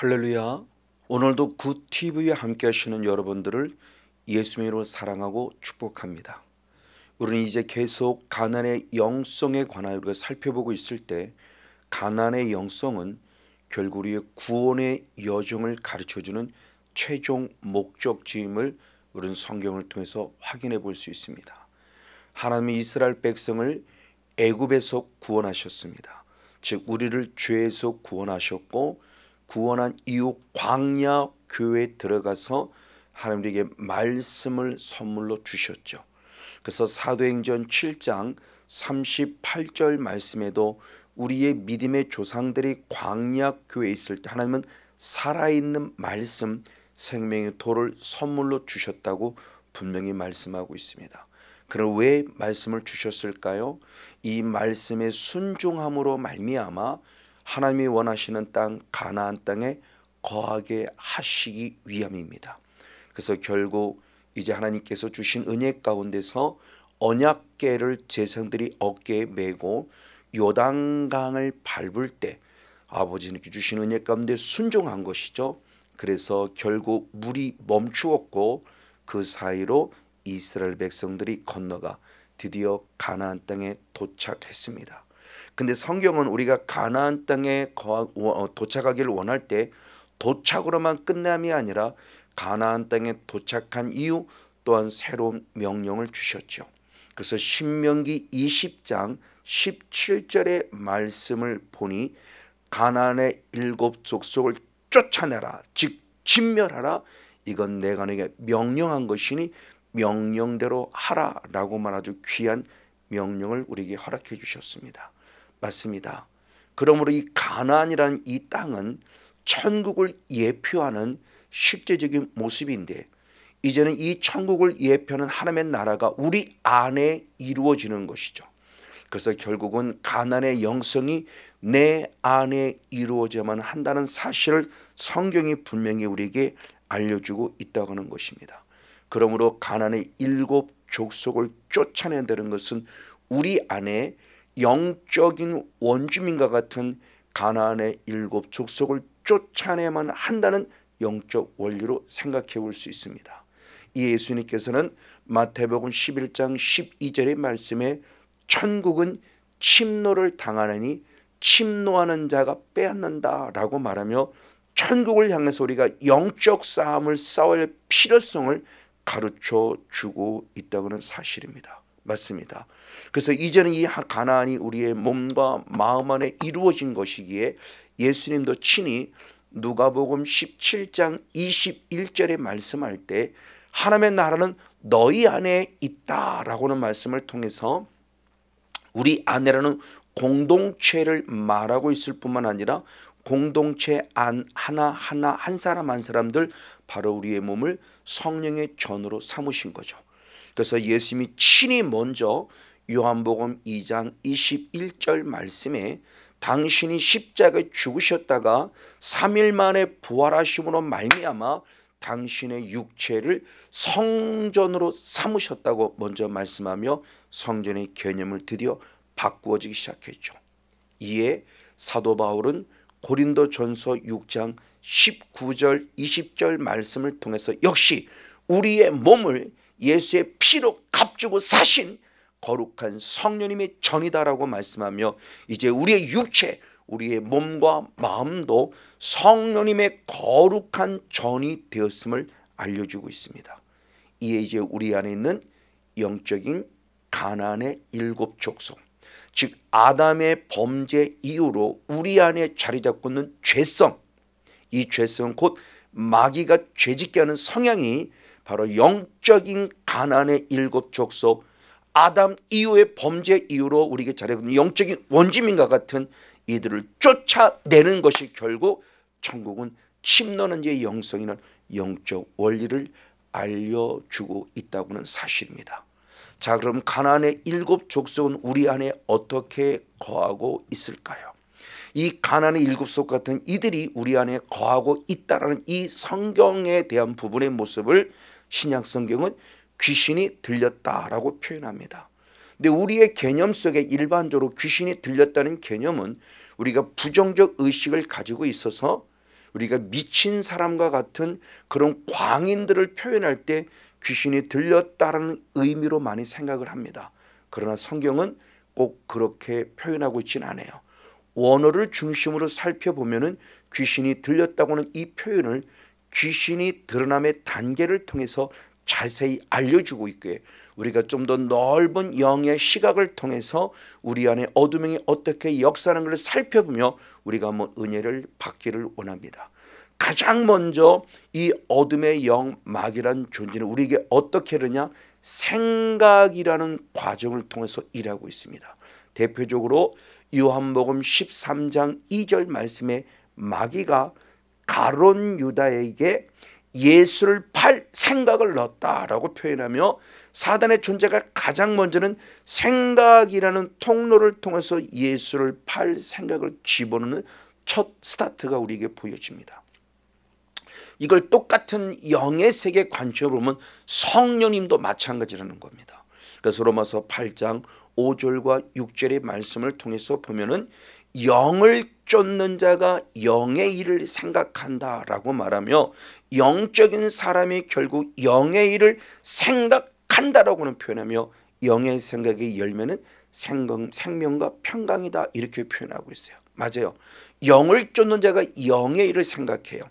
할렐루야. 오늘도 굿TV에 함께 하시는 여러분들을 예수님의 이름으로 사랑하고 축복합니다. 우리는 이제 계속 가나안의 영성에 관하여 우리가 살펴보고 있을 때, 가나안의 영성은 결국 우리의 구원의 여정을 가르쳐주는 최종 목적지임을 우리는 성경을 통해서 확인해 볼 수 있습니다. 하나님이 이스라엘 백성을 애굽에서 구원하셨습니다. 즉 우리를 죄에서 구원하셨고, 구원한 이후 광야 교회에 들어가서 하나님에게 말씀을 선물로 주셨죠. 그래서 사도행전 7장 38절 말씀에도 우리의 믿음의 조상들이 광야 교회에 있을 때 하나님은 살아있는 말씀, 생명의 돌을 선물로 주셨다고 분명히 말씀하고 있습니다. 그럼 왜 말씀을 주셨을까요? 이 말씀의 순종함으로 말미암아 하나님이 원하시는 땅 가나안 땅에 거하게 하시기 위함입니다. 그래서 결국 이제 하나님께서 주신 은혜 가운데서 언약궤를 제사장들이 어깨에 메고 요단강을 밟을 때 아버지는 주신 은혜 가운데 순종한 것이죠. 그래서 결국 물이 멈추었고 그 사이로 이스라엘 백성들이 건너가 드디어 가나안 땅에 도착했습니다. 근데 성경은 우리가 가나안 땅에 도착하기를 원할 때 도착으로만 끝남이 아니라 가나안 땅에 도착한 이후 또한 새로운 명령을 주셨죠. 그래서 신명기 20장 17절의 말씀을 보니 가나안의 7 족속을 쫓아내라, 즉 진멸하라. 이건 내가 너에게 명령한 것이니 명령대로 하라라고만 아주 귀한 명령을 우리에게 허락해 주셨습니다. 맞습니다. 그러므로 이 가나안이라는 이 땅은 천국을 예표하는 실제적인 모습인데, 이제는 이 천국을 예표하는 하나님의 나라가 우리 안에 이루어지는 것이죠. 그래서 결국은 가나안의 영성이 내 안에 이루어져야만 한다는 사실을 성경이 분명히 우리에게 알려주고 있다고 하는 것입니다. 그러므로 가나안의 7 족속을 쫓아낸다는 것은 우리 안에 영적인 원주민과 같은 가나안의 7 족속을 쫓아내야만 한다는 영적 원리로 생각해 볼 수 있습니다. 이 예수님께서는 마태복음 11장 12절의 말씀에 천국은 침노를 당하느니 침노하는 자가 빼앗는다라고 말하며 천국을 향해서 우리가 영적 싸움을 싸울 필요성을 가르쳐 주고 있다고 하는 사실입니다. 맞습니다. 그래서 이제는 이 가나안이 우리의 몸과 마음 안에 이루어진 것이기에 예수님도 친히 누가복음 17장 21절에 말씀할 때 하나님의 나라는 너희 안에 있다라고는 말씀을 통해서 우리 안에라는 공동체를 말하고 있을 뿐만 아니라 공동체 안 하나하나 한 사람 한 사람들 바로 우리의 몸을 성령의 전으로 삼으신 거죠. 그래서 예수님이 친히 먼저 요한복음 2장 21절 말씀에 당신이 십자가에 죽으셨다가 3일 만에 부활하심으로 말미암아 당신의 육체를 성전으로 삼으셨다고 먼저 말씀하며 성전의 개념을 드디어 바꾸어지기 시작했죠. 이에 사도 바울은 고린도전서 6장 19절 20절 말씀을 통해서 역시 우리의 몸을 예수의 피로 값주고 사신 거룩한 성령님의 전이다라고 말씀하며 이제 우리의 육체, 우리의 몸과 마음도 성령님의 거룩한 전이 되었음을 알려주고 있습니다. 이에 이제 우리 안에 있는 영적인 가나안의 7 족속, 즉 아담의 범죄 이후로 우리 안에 자리 잡고 있는 죄성, 이 죄성은 곧 마귀가 죄짓게 하는 성향이 바로 영적인 가나안의 7 족속, 아담 이후의 범죄 이후로 우리에게 자리하고 있는 영적인 원주민과 같은 이들을 쫓아내는 것이 결국 천국은 침노하는 자의 영성이라는 영적 원리를 알려주고 있다고는 사실입니다. 자, 그럼 가나안의 7 족속은 우리 안에 어떻게 거하고 있을까요? 이 가나안의 7 족속 같은 이들이 우리 안에 거하고 있다라는 이 성경에 대한 부분의 모습을 신약 성경은 귀신이 들렸다라고 표현합니다. 근데 우리의 개념 속에 일반적으로 귀신이 들렸다는 개념은 우리가 부정적 의식을 가지고 있어서 우리가 미친 사람과 같은 그런 광인들을 표현할 때 귀신이 들렸다라는 의미로 많이 생각을 합니다. 그러나 성경은 꼭 그렇게 표현하고 있지는 않아요. 원어를 중심으로 살펴보면은 귀신이 들렸다고는 이 표현을 귀신이 드러남의 단계를 통해서 자세히 알려주고 있기에 우리가 좀 더 넓은 영의 시각을 통해서 우리 안에 어둠이 어떻게 역사하는 것을 살펴보며 우리가 한번 은혜를 받기를 원합니다. 가장 먼저 이 어둠의 영 마귀란 존재는 우리에게 어떻게 하느냐, 생각이라는 과정을 통해서 일하고 있습니다. 대표적으로 요한복음 13장 2절 말씀에 마귀가 가룟 유다에게 예수를 팔 생각을 넣었다라고 표현하며 사단의 존재가 가장 먼저는 생각이라는 통로를 통해서 예수를 팔 생각을 집어넣는 첫 스타트가 우리에게 보여집니다. 이걸 똑같은 영의 세계 관점으로 보면 성령님도 마찬가지라는 겁니다. 그래서 로마서 8장 5절과 6절의 말씀을 통해서 보면은 영을 쫓는 자가 영의 일을 생각한다라고 말하며 영적인 사람이 결국 영의 일을 생각한다라고는 표현하며 영의 생각의 열매는 생명과 평강이다 이렇게 표현하고 있어요. 맞아요. 영을 쫓는 자가 영의 일을 생각해요.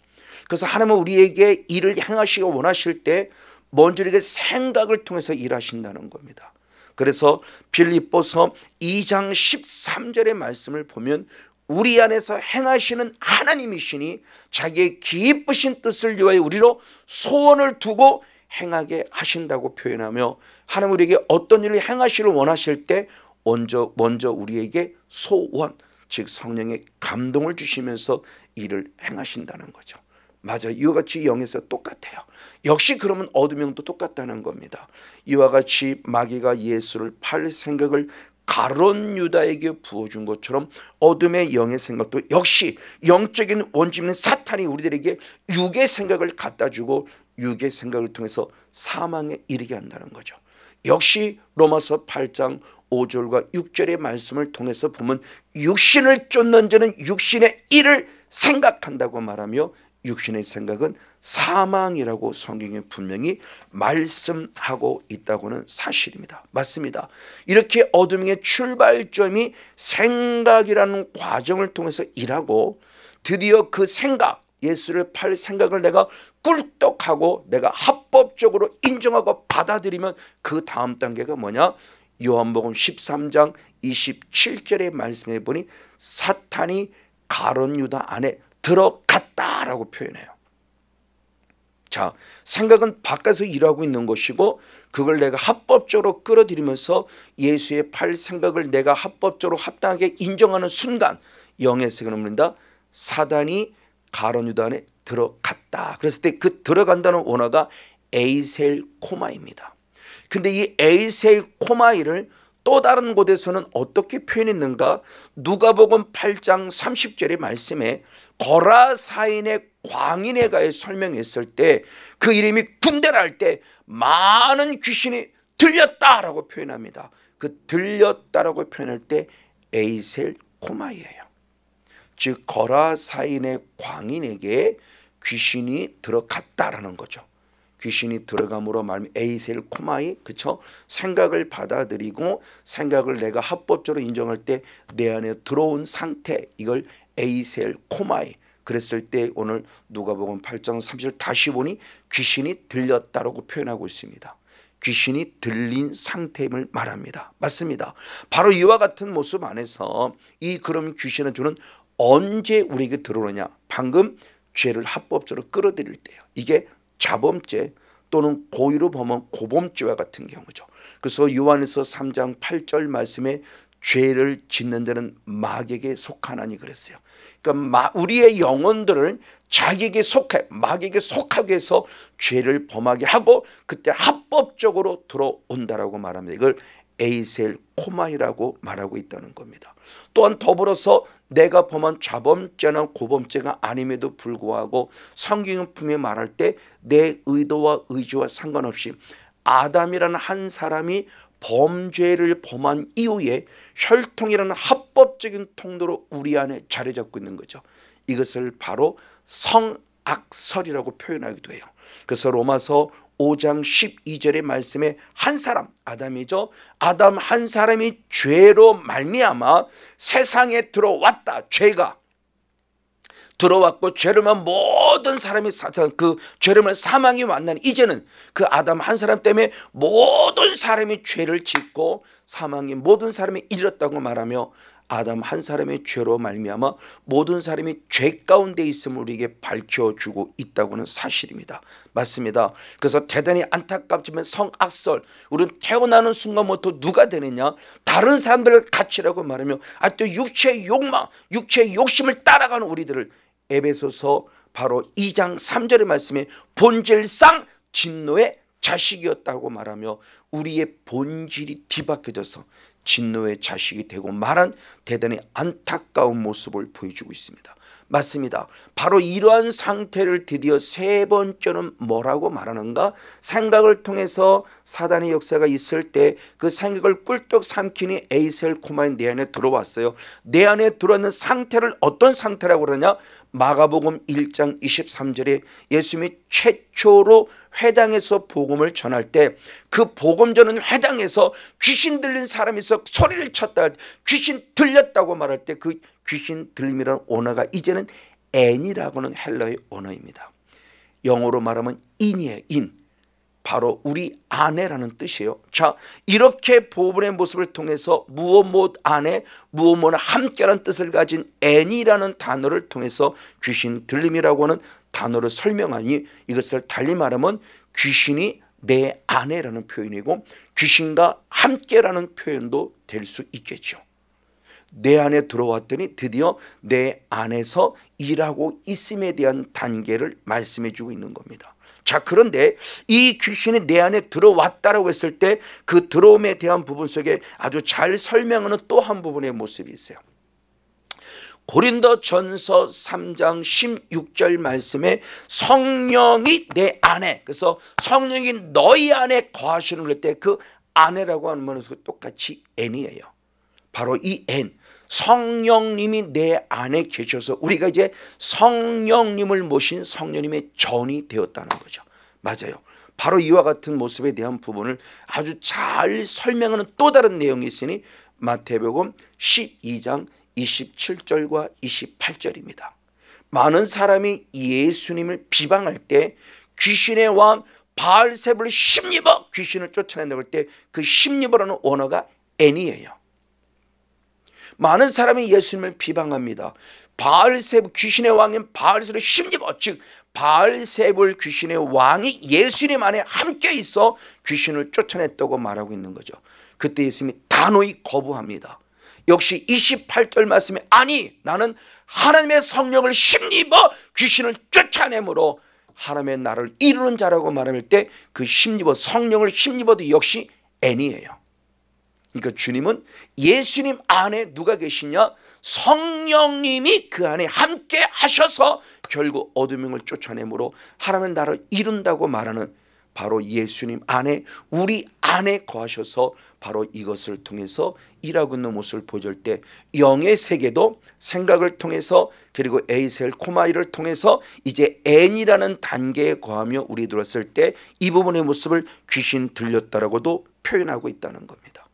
그래서 하나님은 우리에게 일을 행하시고 원하실 때 먼저 우리에게 생각을 통해서 일하신다는 겁니다. 그래서 빌립보서 2장 13절의 말씀을 보면 우리 안에서 행하시는 하나님이시니 자기의 기쁘신 뜻을 위하여 우리로 소원을 두고 행하게 하신다고 표현하며 하나님 우리에게 어떤 일을 행하시를 원하실 때 먼저 우리에게 소원, 즉 성령의 감동을 주시면서 일을 행하신다는 거죠. 맞아요. 이와 같이 영에서 똑같아요. 역시 그러면 어둠의 영도 똑같다는 겁니다. 이와 같이 마귀가 예수를 팔 생각을 가룟 유다에게 부어준 것처럼 어둠의 영의 생각도 역시 영적인 원죄인 사탄이 우리들에게 육의 생각을 갖다주고 육의 생각을 통해서 사망에 이르게 한다는 거죠. 역시 로마서 8장 5절과 6절의 말씀을 통해서 보면 육신을 쫓는 자는 육신의 일을 생각한다고 말하며 육신의 생각은 사망이라고 성경에 분명히 말씀하고 있다고는 사실입니다. 맞습니다. 이렇게 어둠의 출발점이 생각이라는 과정을 통해서 일하고 드디어 그 생각, 예수를 팔 생각을 내가 꿀떡하고 내가 합법적으로 인정하고 받아들이면 그 다음 단계가 뭐냐? 요한복음 13장 27절의 말씀해 보니 사탄이 가룟 유다 안에 들어갔다라고 표현해요. 자, 생각은 바깥에서 일하고 있는 것이고 그걸 내가 합법적으로 끌어들이면서 예수의 팔 생각을 내가 합법적으로 합당하게 인정하는 순간 영의 세계는 뭡니다? 사단이 가룟 유다 안에 들어갔다. 그랬을 때 그 들어간다는 원어가 에이셀 코마입니다. 근데 이 에이셀 코마이를 또 다른 곳에서는 어떻게 표현했는가? 누가복음 8장 30절의 말씀에 거라사인의 광인에 가에 설명했을 때 그 이름이 군대라 할 때 많은 귀신이 들렸다라고 표현합니다. 그 들렸다라고 표현할 때 에이셀 코마이예요. 즉 거라사인의 광인에게 귀신이 들어갔다라는 거죠. 귀신이 들어감으로 말미 에이셀 코마이, 그쵸? 생각을 받아들이고 생각을 내가 합법적으로 인정할 때 내 안에 들어온 상태, 이걸 에이셀 코마이. 그랬을 때 오늘 누가복음 8장 30절 다시 보니 귀신이 들렸다라고 표현하고 있습니다. 귀신이 들린 상태임을 말합니다. 맞습니다. 바로 이와 같은 모습 안에서 이 그럼 귀신은 주는 언제 우리에게 들어오느냐? 방금 죄를 합법적으로 끌어들일 때요. 이게 자범죄 또는 고의로 범한 고범죄와 같은 경우죠. 그래서 요한에서 3장 8절 말씀에 죄를 짓는 자는 마귀에게 속하나니 그랬어요. 그러니까 우리의 영혼들을 자기에게 속해 마귀에게 속하게 해서 죄를 범하게 하고 그때 합법적으로 들어온다라고 말합니다. 이걸 에이셀 코마이라고 말하고 있다는 겁니다. 또한 더불어서 내가 범한 자범죄나 고범죄가 아님에도 불구하고 성경은 분명히 말할 때 내 의도와 의지와 상관없이 아담이라는 한 사람이 범죄를 범한 이후에 혈통이라는 합법적인 통로로 우리 안에 자리 잡고 있는 거죠. 이것을 바로 성악설이라고 표현하기도 해요. 그래서 로마서 5장 12절의 말씀에 한 사람, 아담이죠. 아담 한 사람이 죄로 말미암아 세상에 들어왔다. 죄가 들어왔고 죄로만 모든 사람이 그 죄로만 사망이 왔나니 이제는 그 아담 한 사람 때문에 모든 사람이 죄를 짓고 사망이 모든 사람이 이르렀다고 말하며 아담 한 사람의 죄로 말미암아 모든 사람이 죄 가운데 있음을 우리에게 밝혀주고 있다고는 사실입니다. 맞습니다. 그래서 대단히 안타깝지만 성악설, 우리는 태어나는 순간부터 누가 되느냐, 다른 사람들을 가치라고 말하며 또 육체의 욕망, 육체의 욕심을 따라가는 우리들을 에베소서 바로 2장 3절의 말씀에 본질상 진노의 자식이었다고 말하며 우리의 본질이 뒤바뀌어져서 진노의 자식이 되고 말한 대단히 안타까운 모습을 보여주고 있습니다. 맞습니다. 바로 이러한 상태를 드디어 세 번째는 뭐라고 말하는가? 생각을 통해서 사단의 역사가 있을 때 그 생각을 꿀떡 삼키니 에이셀 코마인 내 안에 들어왔어요. 내 안에 들어있는 상태를 어떤 상태라고 그러냐? 마가복음 1장 23절에 예수님이 최초로 회당에서 복음을 전할 때 그 복음 전하는 회당에서 귀신 들린 사람이 있어 소리를 쳤다, 귀신 들렸다고 말할 때 그 귀신 들림이라는 언어가 이제는 N이라고는 헬라의 언어입니다. 영어로 말하면 인이에요. 인. 바로 우리 아내라는 뜻이에요. 자, 이렇게 복음의 모습을 통해서 무엇 안에 무엇 함께라는 뜻을 가진 N이라는 단어를 통해서 귀신 들림이라고 하는 단어를 설명하니 이것을 달리 말하면 귀신이 내 아내라는 표현이고 귀신과 함께라는 표현도 될 수 있겠죠. 내 안에 들어왔더니 드디어 내 안에서 일하고 있음에 대한 단계를 말씀해 주고 있는 겁니다. 자, 그런데 이 귀신이 내 안에 들어왔다라고 했을 때 그 들어옴에 대한 부분 속에 아주 잘 설명하는 또 한 부분의 모습이 있어요. 고린도전서 3장 16절 말씀에 성령이 내 안에, 그래서 성령이 너희 안에 거하시는 걸 때 그 안에라고 하는 것은 똑같이 N이에요. 바로 이 N, 성령님이 내 안에 계셔서 우리가 이제 성령님을 모신 성령님의 전이 되었다는 거죠. 맞아요. 바로 이와 같은 모습에 대한 부분을 아주 잘 설명하는 또 다른 내용이 있으니 마태복음 12장 27절과 28절입니다. 많은 사람이 예수님을 비방할 때 귀신의 왕 바알세불을 힘입어 귀신을 쫓아낸다고 할 때 그 힘입어라는 언어가 N이에요. 많은 사람이 예수님을 비방합니다. 바알세불 귀신의 왕인 바알세불을 힘입어, 즉 바알세불 귀신의 왕이 예수님 안에 함께 있어 귀신을 쫓아냈다고 말하고 있는 거죠. 그때 예수님이 단호히 거부합니다. 역시 28절 말씀에 아니 나는 하나님의 성령을 힘입어 귀신을 쫓아내므로 하나님의 나를 이루는 자라고 말할 때 그 힘입어 성령을 힘입어도 역시 N이에요. 그러니까 주님은 예수님 안에 누가 계시냐? 성령님이 그 안에 함께 하셔서 결국 어둠을 쫓아내므로 하나님의 나를 이룬다고 말하는 바로 예수님 안에 우리 안에 거하셔서 바로 이것을 통해서 일하고 있는 모습을 보여줄 때 영의 세계도 생각을 통해서 그리고 에이셀 코마이를 통해서 이제 N이라는 단계에 거하며 우리 들었을 때 이 부분의 모습을 귀신 들렸다라고도 표현하고 있다는 겁니다.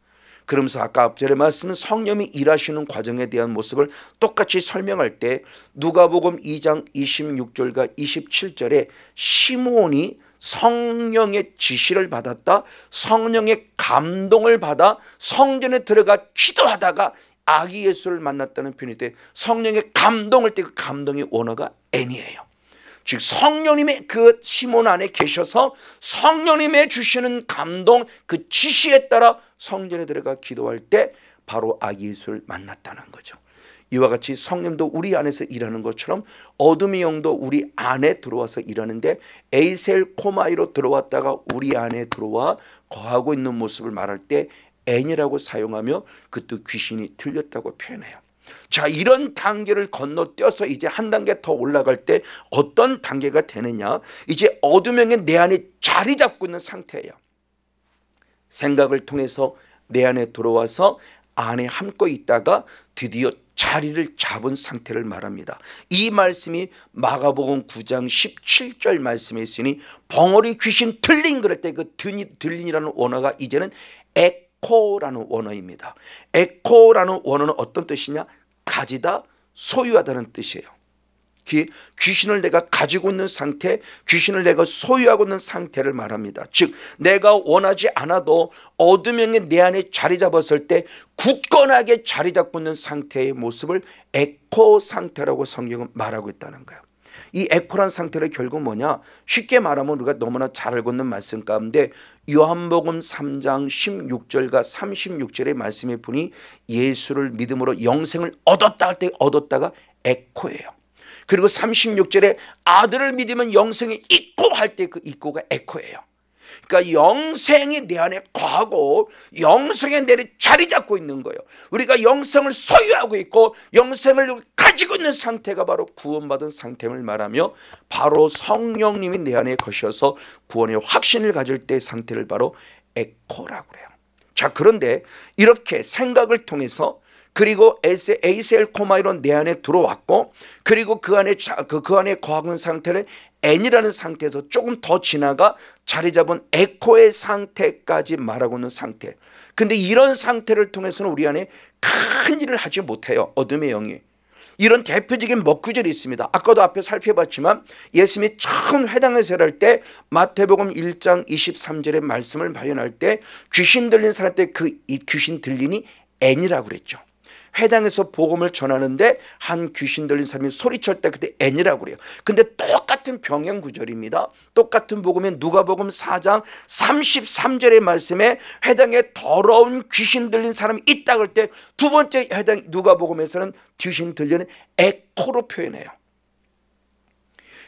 그러면서 아까 앞절에 말씀은 성령이 일하시는 과정에 대한 모습을 똑같이 설명할 때 누가복음 2장 26절과 27절에 시몬이 성령의 지시를 받았다, 성령의 감동을 받아 성전에 들어가 기도하다가 아기 예수를 만났다는 표현일 때 성령의 감동을 때 그 감동의 언어가 N이에요. 즉 성령님의 그 시몬 안에 계셔서 성령님의 주시는 감동 그 지시에 따라 성전에 들어가 기도할 때 바로 아기 예수를 만났다는 거죠. 이와 같이 성령도 우리 안에서 일하는 것처럼 어둠의 영도 우리 안에 들어와서 일하는데 에이셀 코마이로 들어왔다가 우리 안에 들어와 거하고 있는 모습을 말할 때 N이라고 사용하며 그때 귀신이 들렸다고 표현해요. 자, 이런 단계를 건너뛰어서 이제 한 단계 더 올라갈 때 어떤 단계가 되느냐? 이제 어둠의 영이 내 안에 자리 잡고 있는 상태예요. 생각을 통해서 내 안에 들어와서 안에 함께 있다가 드디어 자리를 잡은 상태를 말합니다. 이 말씀이 마가복음 9장 17절 말씀에 있으니 벙어리 귀신 들린 그럴 때 그 들린이라는 원어가 이제는 에코라는 원어입니다. 에코라는 원어는 어떤 뜻이냐? 가지다, 소유하다는 뜻이에요. 귀신을 내가 가지고 있는 상태, 귀신을 내가 소유하고 있는 상태를 말합니다. 즉 내가 원하지 않아도 어둠형이 내 안에 자리 잡았을 때 굳건하게 자리 잡고 있는 상태의 모습을 에코 상태라고 성경은 말하고 있다는 거예요. 이 에코란 상태는 결국 뭐냐? 쉽게 말하면 우리가 너무나 잘 알고 있는 말씀 가운데 요한복음 3장 16절과 36절의 말씀에 보니 예수를 믿음으로 영생을 얻었다 할 때 얻었다가 에코예요. 그리고 36절에 아들을 믿으면 영생이 있고 할 때 그 있고가 에코예요. 그러니까 영생이 내 안에 거하고 영생에 내 안에 자리 잡고 있는 거예요. 우리가 영생을 소유하고 있고 영생을 가지고 있는 상태가 바로 구원받은 상태를 말하며 바로 성령님이 내 안에 거셔서 구원의 확신을 가질 때의 상태를 바로 에코라고 그래요. 자, 그런데 이렇게 생각을 통해서 그리고 에이셀 코마이로 내 안에 들어왔고 그리고 그 안에 거하고 있는 상태는 N이라는 상태에서 조금 더 지나가 자리 잡은 에코의 상태까지 말하고 있는 상태. 근데 이런 상태를 통해서는 우리 안에 큰 일을 하지 못해요. 어둠의 영이. 이런 대표적인 먹구절이 있습니다. 아까도 앞에 살펴봤지만 예수님이 처음 회당에서 일할 때 마태복음 1장 23절의 말씀을 발견할 때 귀신 들린 사람 때 이 귀신 들리니 N이라고 그랬죠. 회당에서 복음을 전하는데 한 귀신 들린 사람이 소리칠 때 그때 N이라고 그래요. 근데 똑같은 병행 구절입니다. 똑같은 복음인 누가복음 4장 33절의 말씀에 회당에 더러운 귀신 들린 사람이 있다 그럴 때 두 번째 회당 누가복음에서는 귀신 들리는 에코로 표현해요.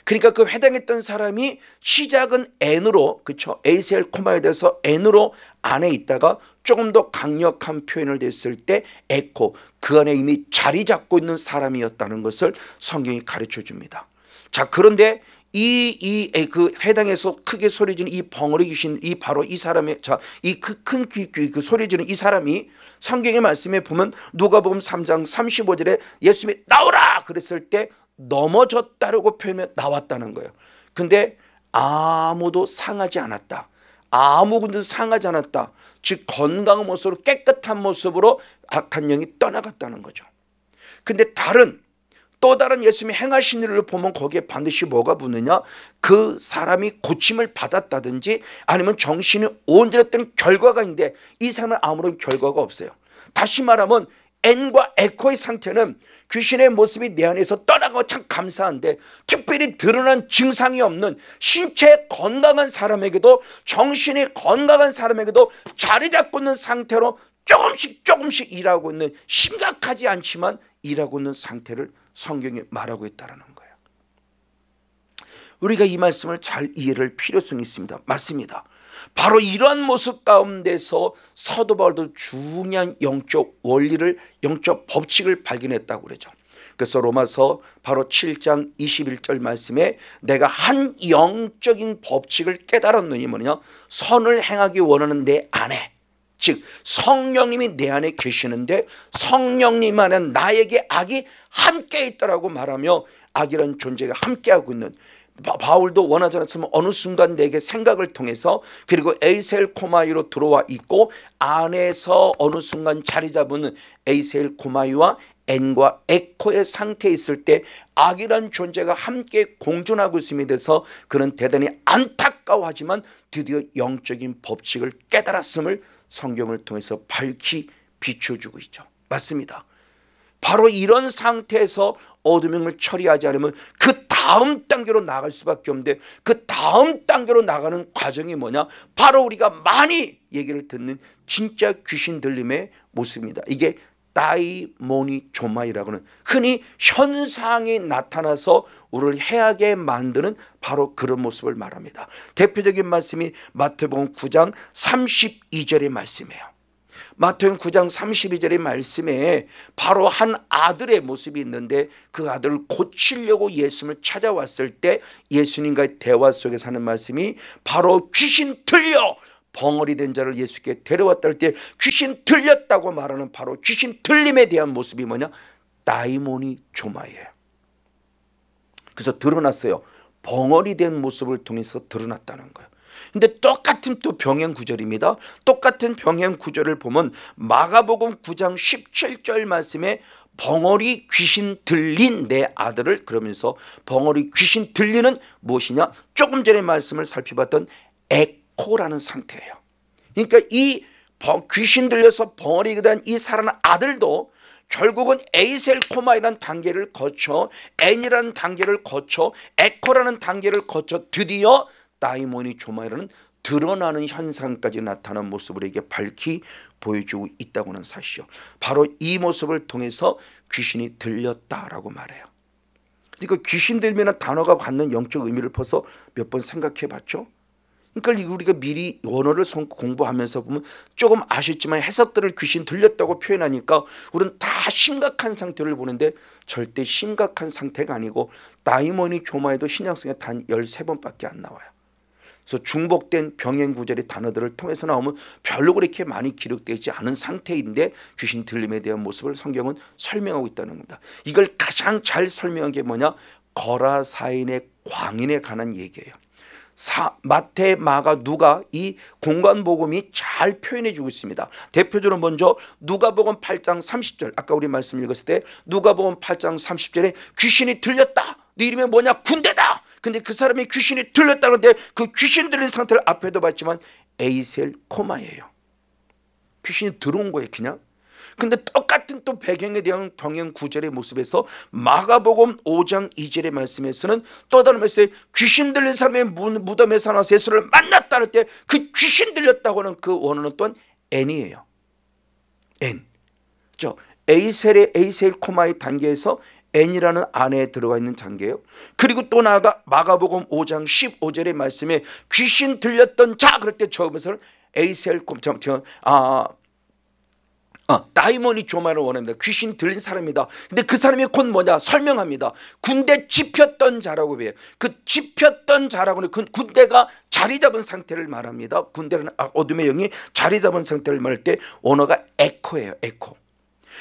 그러니까 그 회당에 있던 사람이 시작은 N으로, 그렇죠? 에이셀 코마에 대해서 N으로 안에 있다가 조금 더 강력한 표현을 됐을 때 에코, 그 안에 이미 자리 잡고 있는 사람이었다는 것을 성경이 가르쳐 줍니다. 자, 그런데 그 회당에서 크게 소리지는 이 벙어리 귀신, 이 바로 이 사람의, 자, 이 큰 그 소리지는 이 사람이 성경의 말씀에 보면 누가복음 3장 35절에 예수님이 나오라 그랬을 때 넘어졌다라고 표현해 나왔다는 거예요. 근데 아무도 상하지 않았다. 아무것도 상하지 않았다. 즉 건강한 모습으로 깨끗한 모습으로 악한 영이 떠나갔다는 거죠. 근데 또 다른 예수님이 행하신 일을 보면 거기에 반드시 뭐가 붙느냐? 그 사람이 고침을 받았다든지 아니면 정신이 온전했던 결과가 있는데 이 사람은 아무런 결과가 없어요. 다시 말하면 N과 에코의 상태는 귀신의 모습이 내 안에서 떠나가고 참 감사한데 특별히 드러난 증상이 없는 신체 건강한 사람에게도 정신이 건강한 사람에게도 자리 잡고 있는 상태로 조금씩 일하고 있는 심각하지 않지만 일하고 있는 상태를 성경이 말하고 있다는 거예요. 우리가 이 말씀을 잘 이해할 필요성이 있습니다. 맞습니다. 바로 이러한 모습 가운데서 사도 바울도 중요한 영적 원리를, 영적 법칙을 발견했다고 그러죠. 그래서 로마서 바로 7장 21절 말씀에 내가 한 영적인 법칙을 깨달았느니 뭐냐? 선을 행하기 원하는 내 안에, 즉 성령님이 내 안에 계시는데 성령님 안에 나에게 악이 함께 있다라고 말하며 악이라는 존재가 함께하고 있는, 바울도 원하지 않았으면 어느 순간 내게 생각을 통해서 그리고 에이셀 코마이로 들어와 있고 안에서 어느 순간 자리 잡은 에이셀 코마이와 N과 에코의 상태에 있을 때 악이란 존재가 함께 공존하고 있음에 대해서 그는 대단히 안타까워하지만 드디어 영적인 법칙을 깨달았음을 성경을 통해서 밝히 비춰주고 있죠. 맞습니다. 바로 이런 상태에서 어둠을 처리하지 않으면 그 다음 단계로 나갈 수밖에 없는데 그 다음 단계로 나가는 과정이 뭐냐? 바로 우리가 많이 얘기를 듣는 진짜 귀신 들림의 모습입니다. 이게 다이모니조마이라고는 흔히 현상이 나타나서 우리를 해하게 만드는 바로 그런 모습을 말합니다. 대표적인 말씀이 마태복음 9장 32절의 말씀이에요. 마태복음 9장 32절의 말씀에 바로 한 아들의 모습이 있는데 그 아들을 고치려고 예수님을 찾아왔을 때 예수님과의 대화 속에 사는 말씀이 바로 귀신 들려 벙어리 된 자를 예수께 데려왔다 할 때 귀신 들렸다고 말하는 바로 귀신 들림에 대한 모습이 뭐냐? 다이모니 조마예요. 그래서 드러났어요. 벙어리 된 모습을 통해서 드러났다는 거예요. 근데 똑같은 또 병행 구절입니다. 똑같은 병행 구절을 보면 마가복음 9장 17절 말씀에 벙어리 귀신 들린 내 아들을, 그러면서 벙어리 귀신 들리는 무엇이냐? 조금 전에 말씀을 살펴봤던 에코라는 상태예요. 그러니까 이 귀신 들려서 벙어리가 된 이 살아난 아들도 결국은 에이셀코마이라는 단계를 거쳐 N이라는 단계를 거쳐 에코라는 단계를 거쳐 드디어 다이모니 조마이라는 드러나는 현상까지 나타난 모습을 이게 밝히 보여주고 있다고 하는 사실이요. 바로 이 모습을 통해서 귀신이 들렸다라고 말해요. 그러니까 귀신 들리는 단어가 갖는 영적 의미를 벌써 몇 번 생각해 봤죠? 그러니까 우리가 미리 원어를 공부하면서 보면 조금 아쉽지만 해석들을 귀신 들렸다고 표현하니까 우리는 다 심각한 상태를 보는데 절대 심각한 상태가 아니고 다이모니 조마에도 신약성에 단 13번밖에 안 나와요. 그래서 중복된 병행 구절의 단어들을 통해서 나오면 별로 그렇게 많이 기록되지 않은 상태인데 귀신 들림에 대한 모습을 성경은 설명하고 있다는 겁니다. 이걸 가장 잘 설명한 게 뭐냐? 거라사인의 광인에 관한 얘기예요. 마태, 마가, 누가 이 공간복음이 잘 표현해 주고 있습니다. 대표적으로 먼저 누가복음 8장 30절, 아까 우리 말씀 읽었을 때 누가복음 8장 30절에 귀신이 들렸다. 네 이름이 뭐냐? 군대다. 근데 그 사람이 귀신이 들렸다는데 그 귀신 들린 상태를 앞에도 봤지만 에이셀코마예요. 귀신이 들어온 거예요 그냥. 근데 똑같은 또 배경에 대한 병행 구절의 모습에서 마가복음 5장 2절의 말씀에서는 또 다른 말씀에 귀신 들린 사람의 무덤에서 나와서 예수를 만났다 할 때 그 귀신 들렸다고 하는 그 원어는 또한 N이에요. N. 에이셀코마의 단계에서 N이라는 안에 들어가 있는 단계예요. 그리고 또 나아가 마가복음 5장 15절의 말씀에 귀신 들렸던 자 그럴 때 처음에서는 다이모니 조마를 원합니다. 귀신 들린 사람이다. 근데 그 사람이 곧 뭐냐? 설명합니다. 군대 집혔던 자라고 해요. 그 집혔던 자라고는 그 군대가 자리 잡은 상태를 말합니다. 군대는 어둠의 영이 자리 잡은 상태를 말할 때 언어가 에코예요. 에코.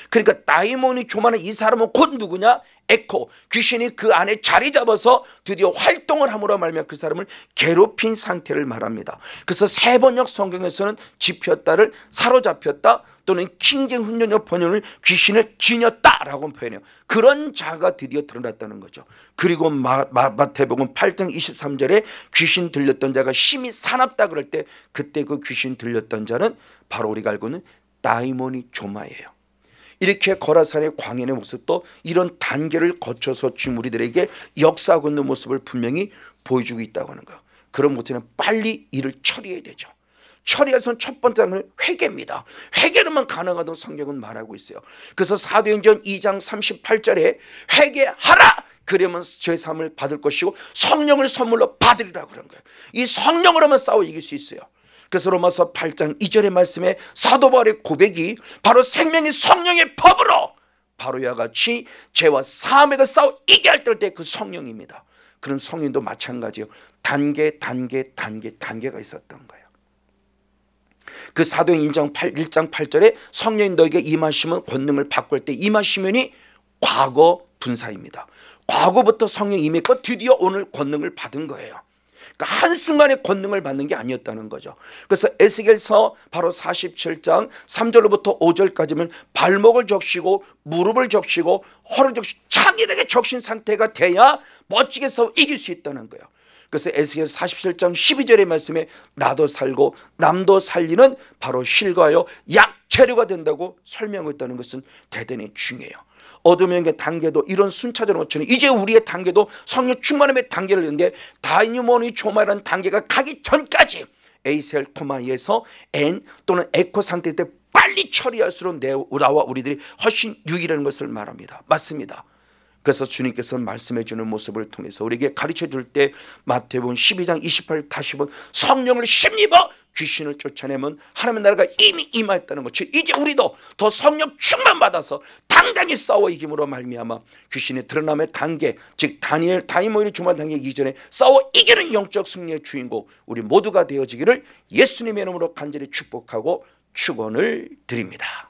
그러니까 다이모니 조마는 이 사람은 곧 누구냐? 에코. 귀신이 그 안에 자리 잡아서 드디어 활동을 함으로 말미암아 그 사람을 괴롭힌 상태를 말합니다. 그래서 세 번역 성경에서는 집혔다를 사로잡혔다 또는 킹제임 훈련역 번역을 귀신을 쥐녔다라고 표현해요. 그런 자가 드디어 드러났다는 거죠. 그리고 마태복음 8장 23절에 귀신 들렸던 자가 심히 사납다 그럴 때 그때 그 귀신 들렸던 자는 바로 우리가 알고 있는 다이모니 조마예요. 이렇게 거라산의 광인의 모습도 이런 단계를 거쳐서 지금 우리들에게 역사하고 있는 모습을 분명히 보여주고 있다고 하는 거예요. 그런 모습은 빨리 이를 처리해야 되죠. 처리해서는 첫 번째는 회개입니다. 회개로만 가능하다고 성경은 말하고 있어요. 그래서 사도행전 2장 38절에 회개하라! 그러면 죄사함을 받을 것이고 성령을 선물로 받으리라 그런 거예요. 이 성령으로만 싸워 이길 수 있어요. 그래서 로마서 8장 2절의 말씀에 사도 바울의 고백이 바로 생명이 성령의 법으로 바로 이와 같이 죄와 사함에 싸워 이게 할 때 그 성령입니다. 그런 성령도 마찬가지예요. 단계가 있었던 거예요. 그 사도행 1장 8절에 성령이 너에게 임하시면 권능을 바꿀 때 임하시면이 과거 분사입니다. 과거부터 성령이 임했고 드디어 오늘 권능을 받은 거예요. 그러니까 한순간에 권능을 받는 게 아니었다는 거죠. 그래서 에스겔서 바로 47장 3절로부터 5절까지는 발목을 적시고 무릎을 적시고 허를 적시고 장기되게 적신 상태가 돼야 멋지게 싸워 이길 수 있다는 거예요. 그래서 에스겔 47장 12절의 말씀에 나도 살고 남도 살리는 바로 실과요 약재료가 된다고 설명하고 있다는 것은 대단히 중요해요. 어둠의 단계도 이런 순차적으로 거치는 이제 우리의 단계도 성령 충만함의 단계를 했는데 다이모니 조마라는 단계가 가기 전까지 에이셀코마에서 N 또는 에코 상태 때 빨리 처리할수록 나와 우리들이 훨씬 유익이라는 것을 말합니다. 맞습니다. 그래서 주님께서 말씀해 주는 모습을 통해서 우리에게 가르쳐 줄 때 마태복음 12장 28절 다시 본 성령을 힘입어 귀신을 쫓아내면 하나님의 나라가 이미 임하였다는 것. 이제 우리도 더 성령 충만 받아서 당당히 싸워 이김으로 말미암아 귀신의 드러남의 단계, 즉 다이모니 조마 단계 이전에 싸워 이기는 영적 승리의 주인공 우리 모두가 되어지기를 예수님의 이름으로 간절히 축복하고 축원을 드립니다.